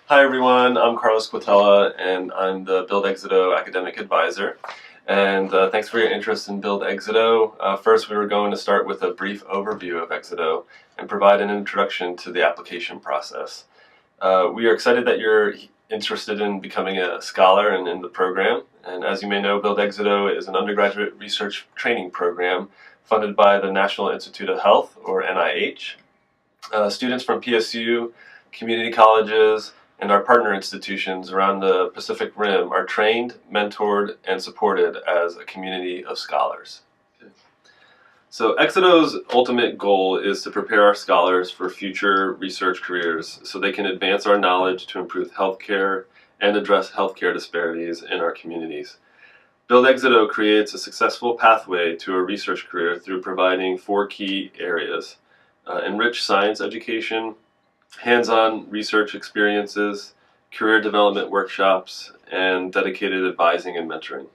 Hi everyone, I'm Carlos Quatella and I'm the Build EXITO Academic Advisor. And thanks for your interest in Build EXITO. First, we were going to start with a brief overview of EXITO and provide an introduction to the application process. We are excited that you're interested in becoming a scholar and in the program. And as you may know, Build EXITO is an undergraduate research training program funded by the National Institute of Health, or NIH. Students from PSU, community colleges, and our partner institutions around the Pacific Rim are trained, mentored, and supported as a community of scholars. So EXITO's ultimate goal is to prepare our scholars for future research careers so they can advance our knowledge to improve healthcare and address healthcare disparities in our communities. Build EXITO creates a successful pathway to a research career through providing 4 key areas: enriched science education, hands-on research experiences, career development workshops, and dedicated advising and mentoring.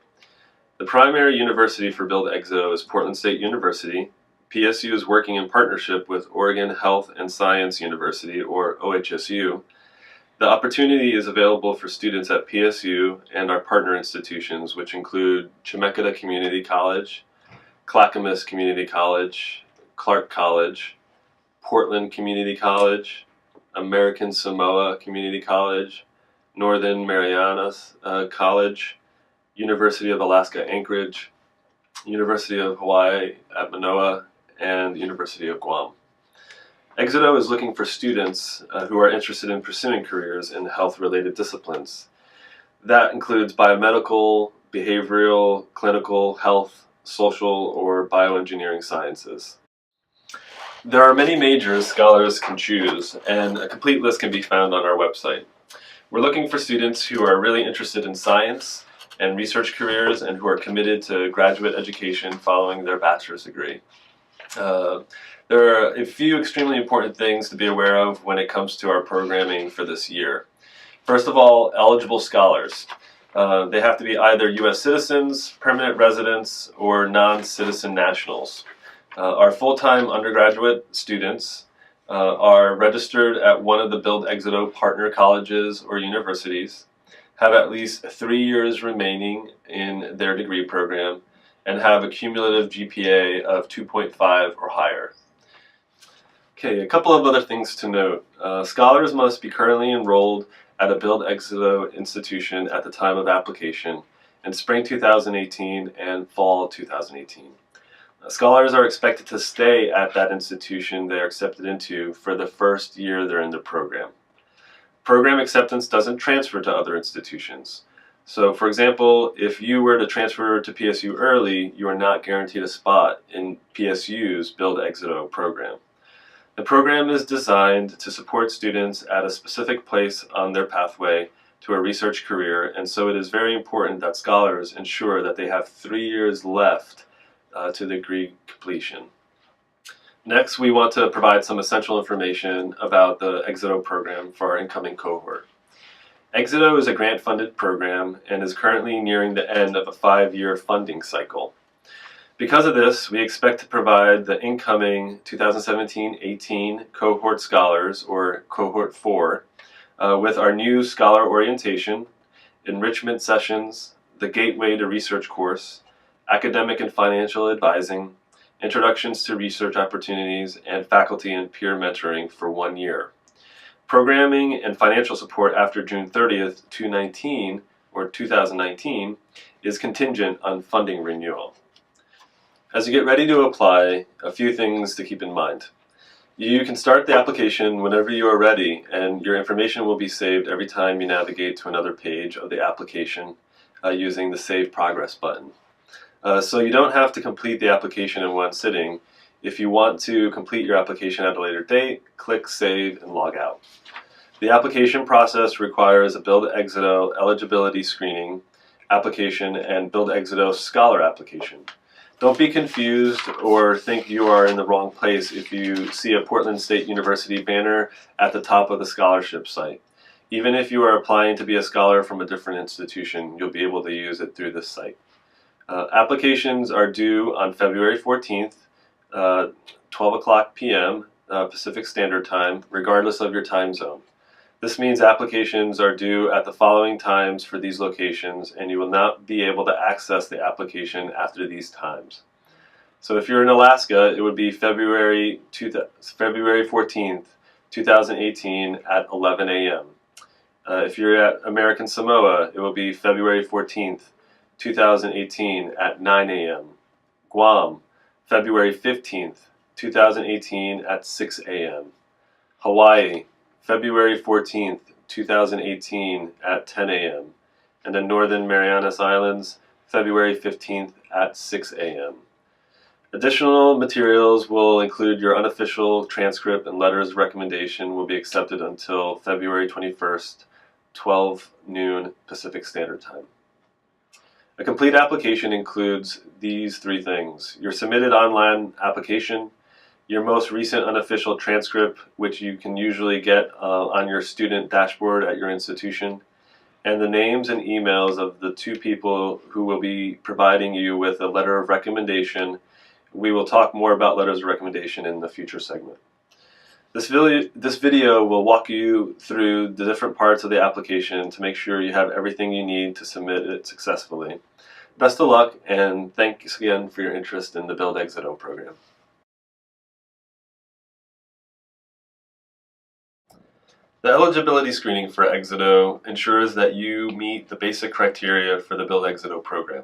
The primary university for Build EXITO is Portland State University. PSU is working in partnership with Oregon Health and Science University, or OHSU. The opportunity is available for students at PSU and our partner institutions, which include Chemeketa Community College, Clackamas Community College, Clark College, Portland Community College, American Samoa Community College, Northern Marianas College, University of Alaska Anchorage, University of Hawaii at Manoa, and University of Guam. EXITO is looking for students who are interested in pursuing careers in health-related disciplines. That includes biomedical, behavioral, clinical, health, social, or bioengineering sciences. There are many majors scholars can choose, and a complete list can be found on our website. We're looking for students who are really interested in science and research careers and who are committed to graduate education following their bachelor's degree. There are a few extremely important things to be aware of when it comes to our programming for this year. First of all, eligible scholars. They have to be either U.S. citizens, permanent residents, or non-citizen nationals. Our full-time undergraduate students are registered at one of the Build EXITO partner colleges or universities, have at least 3 years remaining in their degree program, and have a cumulative GPA of 2.5 or higher. Okay, a couple of other things to note. Scholars must be currently enrolled at a Build EXITO institution at the time of application in spring 2018 and fall 2018. Scholars are expected to stay at that institution they are accepted into for the first year they're in the program. Program acceptance doesn't transfer to other institutions. So, for example, if you were to transfer to PSU early, you are not guaranteed a spot in PSU's Build EXITO program. The program is designed to support students at a specific place on their pathway to a research career, and so it is very important that scholars ensure that they have 3 years left to degree completion. Next, we want to provide some essential information about the EXITO program for our incoming cohort. EXITO is a grant-funded program and is currently nearing the end of a 5-year funding cycle. Because of this, we expect to provide the incoming 2017-18 cohort scholars, or cohort 4, with our new scholar orientation, enrichment sessions, the Gateway to Research course, academic and financial advising, introductions to research opportunities, and faculty and peer mentoring for 1 year. Programming and financial support after June 30th, 2019 is contingent on funding renewal. As you get ready to apply, a few things to keep in mind. You can start the application whenever you are ready, and your information will be saved every time you navigate to another page of the application using the Save Progress button. So you don't have to complete the application in one sitting. If you want to complete your application at a later date, click Save and log out. The application process requires a Build EXITO eligibility screening application and Build EXITO scholar application. Don't be confused or think you are in the wrong place if you see a Portland State University banner at the top of the scholarship site. Even if you are applying to be a scholar from a different institution, you'll be able to use it through this site. Applications are due on February 14th, 12 o'clock p.m. Pacific Standard Time, regardless of your time zone. This means applications are due at the following times for these locations, and you will not be able to access the application after these times. So if you're in Alaska, it would be February 14th, 2018 at 11 a.m. If you're at American Samoa, it will be February 14th, 2018 at 9 a.m. Guam, February 15th, 2018 at 6 a.m. Hawaii, February 14th, 2018 at 10 a.m. And the Northern Marianas Islands, February 15th at 6 a.m. Additional materials will include your unofficial transcript and letters of recommendation will be accepted until February 21st, 12 noon Pacific Standard Time. A complete application includes these three things: your submitted online application, your most recent unofficial transcript, which you can usually get on your student dashboard at your institution, and the names and emails of the two people who will be providing you with a letter of recommendation. We will talk more about letters of recommendation in the future segment. This video will walk you through the different parts of the application to make sure you have everything you need to submit it successfully. Best of luck, and thanks again for your interest in the Build EXITO program. The eligibility screening for EXITO ensures that you meet the basic criteria for the Build EXITO program.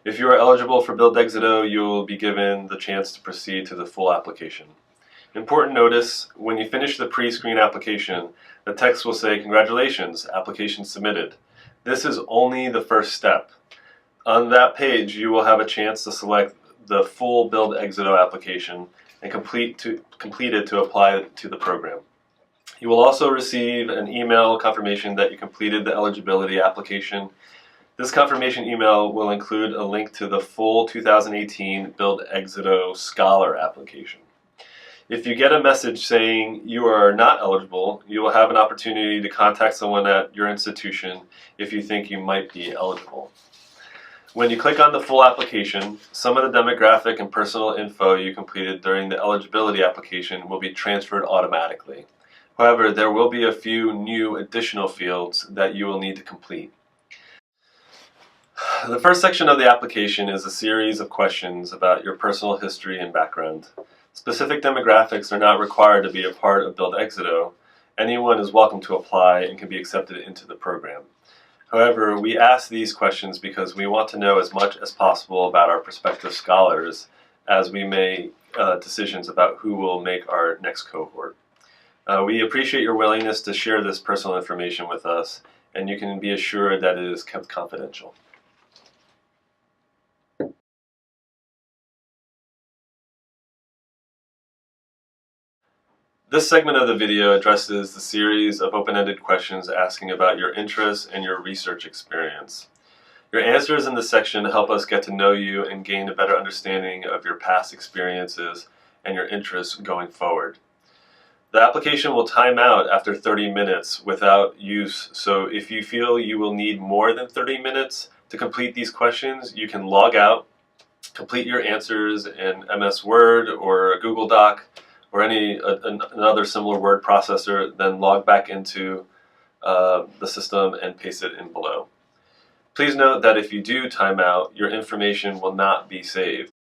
If you are eligible for Build EXITO, you will be given the chance to proceed to the full application. Important notice: when you finish the pre-screen application, the text will say, "Congratulations, application submitted." This is only the first step. On that page, you will have a chance to select the full Build EXITO application and complete it to apply to the program. You will also receive an email confirmation that you completed the eligibility application. This confirmation email will include a link to the full 2018 Build EXITO Scholar application. If you get a message saying you are not eligible, you will have an opportunity to contact someone at your institution if you think you might be eligible. When you click on the full application, some of the demographic and personal info you completed during the eligibility application will be transferred automatically. However, there will be a few new additional fields that you will need to complete. The first section of the application is a series of questions about your personal history and background. Specific demographics are not required to be a part of Build EXITO. Anyone is welcome to apply and can be accepted into the program. However, we ask these questions because we want to know as much as possible about our prospective scholars as we make decisions about who will make our next cohort. We appreciate your willingness to share this personal information with us, and you can be assured that it is kept confidential. This segment of the video addresses the series of open-ended questions asking about your interests and your research experience. Your answers in this section help us get to know you and gain a better understanding of your past experiences and your interests going forward. The application will time out after 30 minutes without use, so if you feel you will need more than 30 minutes to complete these questions, you can log out, complete your answers in MS Word or a Google Doc or another similar word processor, then log back into the system and paste it in below. Please note that if you do time out, your information will not be saved.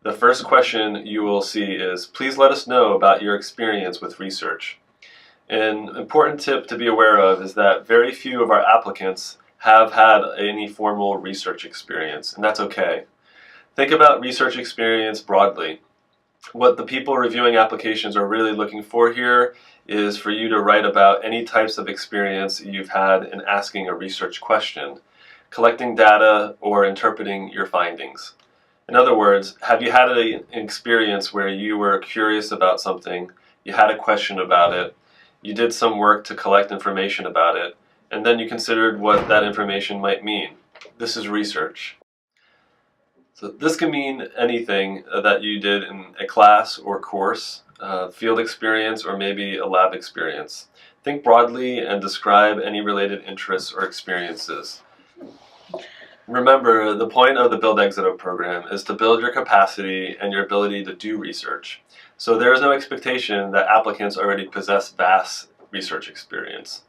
The first question you will see is, please let us know about your experience with research. An important tip to be aware of is that very few of our applicants have had any formal research experience, and that's okay. Think about research experience broadly. What the people reviewing applications are really looking for here is for you to write about any types of experience you've had in asking a research question, collecting data, or interpreting your findings. In other words, have you had an experience where you were curious about something, you had a question about it, you did some work to collect information about it, and then you considered what that information might mean? This is research. So this can mean anything that you did in a class or course, field experience, or maybe a lab experience. Think broadly and describe any related interests or experiences. Remember, the point of the Build EXITO program is to build your capacity and your ability to do research. So there is no expectation that applicants already possess vast research experience.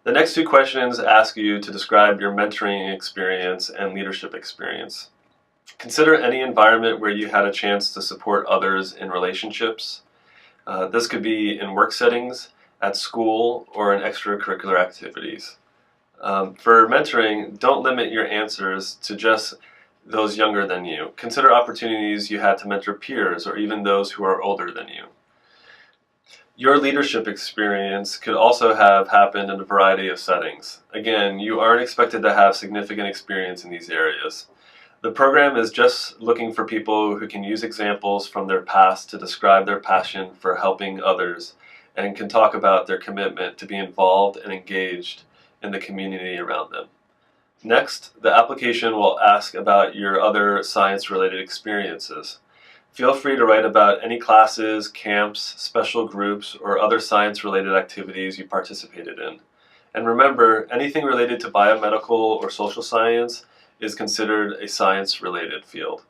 The next two questions ask you to describe your mentoring experience and leadership experience. Consider any environment where you had a chance to support others in relationships. This could be in work settings, at school, or in extracurricular activities. For mentoring, don't limit your answers to just those younger than you. Consider opportunities you had to mentor peers or even those who are older than you. Your leadership experience could also have happened in a variety of settings. Again, you aren't expected to have significant experience in these areas. The program is just looking for people who can use examples from their past to describe their passion for helping others and can talk about their commitment to be involved and engaged in the community around them. Next, the application will ask about your other science-related experiences. Feel free to write about any classes, camps, special groups, or other science-related activities you participated in. And remember, anything related to biomedical or social science is considered a science-related field.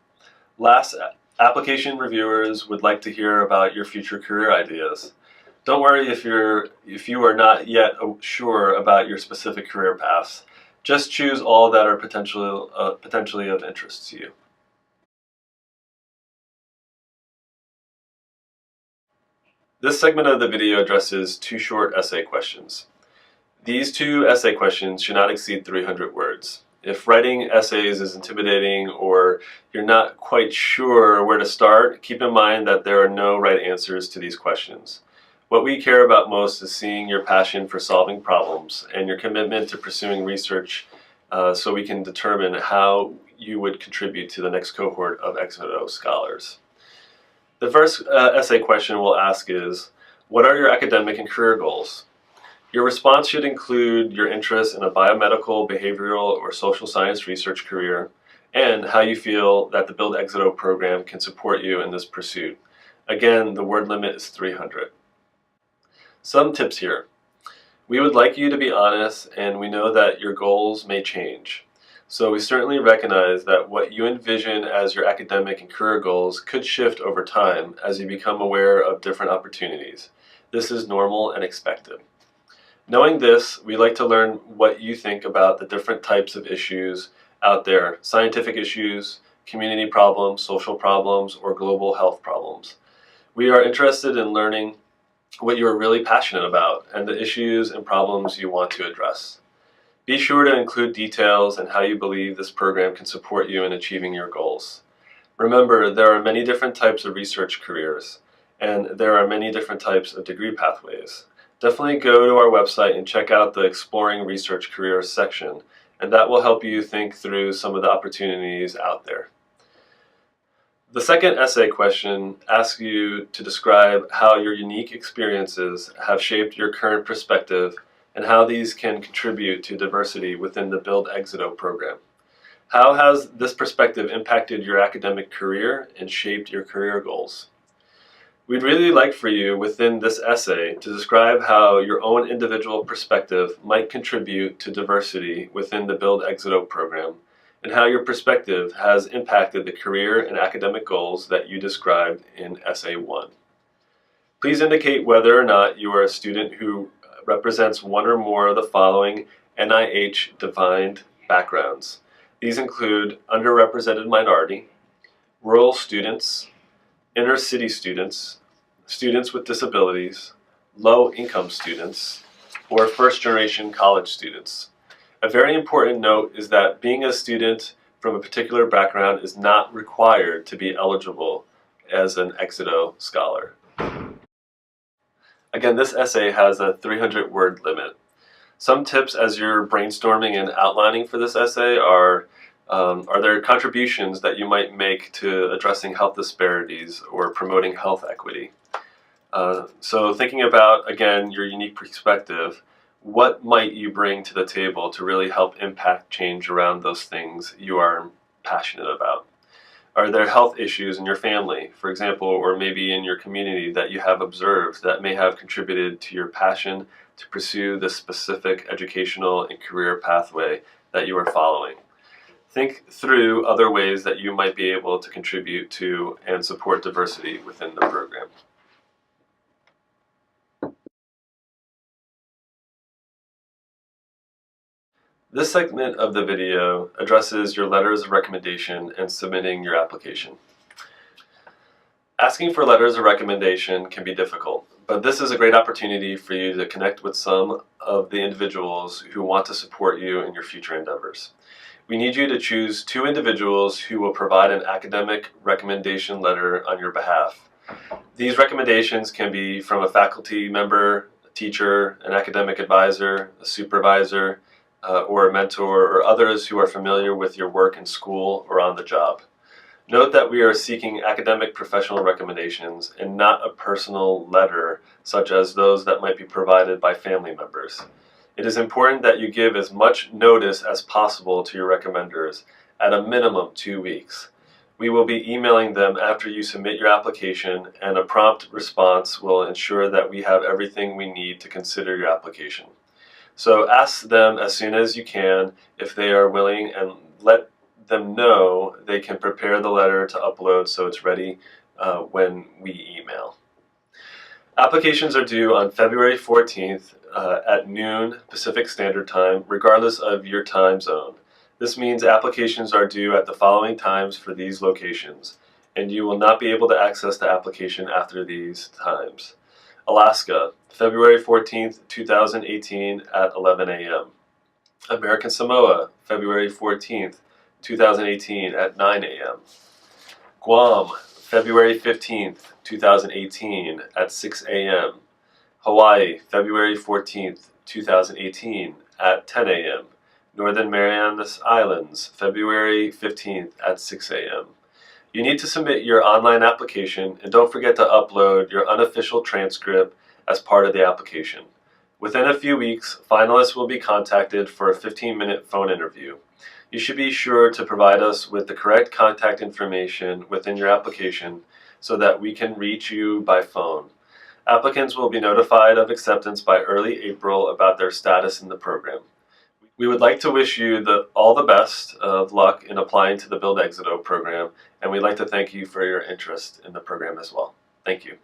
Last, application reviewers would like to hear about your future career ideas. Don't worry if you are not yet sure about your specific career paths. Just choose all that are potentially of interest to you. This segment of the video addresses two short essay questions. These two essay questions should not exceed 300 words. If writing essays is intimidating or you're not quite sure where to start, keep in mind that there are no right answers to these questions. What we care about most is seeing your passion for solving problems and your commitment to pursuing research so we can determine how you would contribute to the next cohort of EXITO scholars. The first essay question we'll ask is, what are your academic and career goals? Your response should include your interest in a biomedical, behavioral, or social science research career and how you feel that the Build EXITO program can support you in this pursuit. Again, the word limit is 300. Some tips here. We would like you to be honest, and we know that your goals may change. So we certainly recognize that what you envision as your academic and career goals could shift over time as you become aware of different opportunities. This is normal and expected. Knowing this, we like to learn what you think about the different types of issues out there, scientific issues, community problems, social problems, or global health problems. We are interested in learning what you are really passionate about and the issues and problems you want to address. Be sure to include details and how you believe this program can support you in achieving your goals. Remember, there are many different types of research careers, and there are many different types of degree pathways. Definitely go to our website and check out the Exploring Research Careers section, and that will help you think through some of the opportunities out there. The second essay question asks you to describe how your unique experiences have shaped your current perspective and how these can contribute to diversity within the Build EXITO program. How has this perspective impacted your academic career and shaped your career goals? We'd really like for you within this essay to describe how your own individual perspective might contribute to diversity within the Build EXITO program and how your perspective has impacted the career and academic goals that you described in Essay 1. Please indicate whether or not you are a student who represents one or more of the following NIH-defined backgrounds. These include underrepresented minority, rural students, inner city students, students with disabilities, low-income students, or first-generation college students. A very important note is that being a student from a particular background is not required to be eligible as an EXITO scholar. Again, this essay has a 300-word limit. Some tips as you're brainstorming and outlining for this essay are there contributions that you might make to addressing health disparities or promoting health equity? So thinking about, again, your unique perspective, what might you bring to the table to really help impact change around those things you are passionate about? Are there health issues in your family, for example, or maybe in your community that you have observed that may have contributed to your passion to pursue the specific educational and career pathway that you are following? Think through other ways that you might be able to contribute to and support diversity within the program. This segment of the video addresses your letters of recommendation and submitting your application. Asking for letters of recommendation can be difficult, but this is a great opportunity for you to connect with some of the individuals who want to support you in your future endeavors. We need you to choose 2 individuals who will provide an academic recommendation letter on your behalf. These recommendations can be from a faculty member, a teacher, an academic advisor, a supervisor, or a mentor, or others who are familiar with your work in school or on the job. Note that we are seeking academic professional recommendations and not a personal letter such as those that might be provided by family members. It is important that you give as much notice as possible to your recommenders, at a minimum 2 weeks. We will be emailing them after you submit your application, and a prompt response will ensure that we have everything we need to consider your application. So ask them as soon as you can if they are willing, and let them know they can prepare the letter to upload so it's ready when we email. Applications are due on February 14th at noon Pacific Standard Time, regardless of your time zone. This means applications are due at the following times for these locations, and you will not be able to access the application after these times. Alaska, February 14th, 2018 at 11 a.m. American Samoa, February 14th, 2018 at 9 a.m. Guam, February 15th, 2018 at 6 a.m. Hawaii, February 14th, 2018 at 10 a.m. Northern Marianas Islands, February 15th at 6 a.m. You need to submit your online application, and don't forget to upload your unofficial transcript as part of the application. Within a few weeks, finalists will be contacted for a 15-minute phone interview. You should be sure to provide us with the correct contact information within your application so that we can reach you by phone. Applicants will be notified of acceptance by early April about their status in the program. We would like to wish you all the best of luck in applying to the Build EXITO program, and we'd like to thank you for your interest in the program as well. Thank you.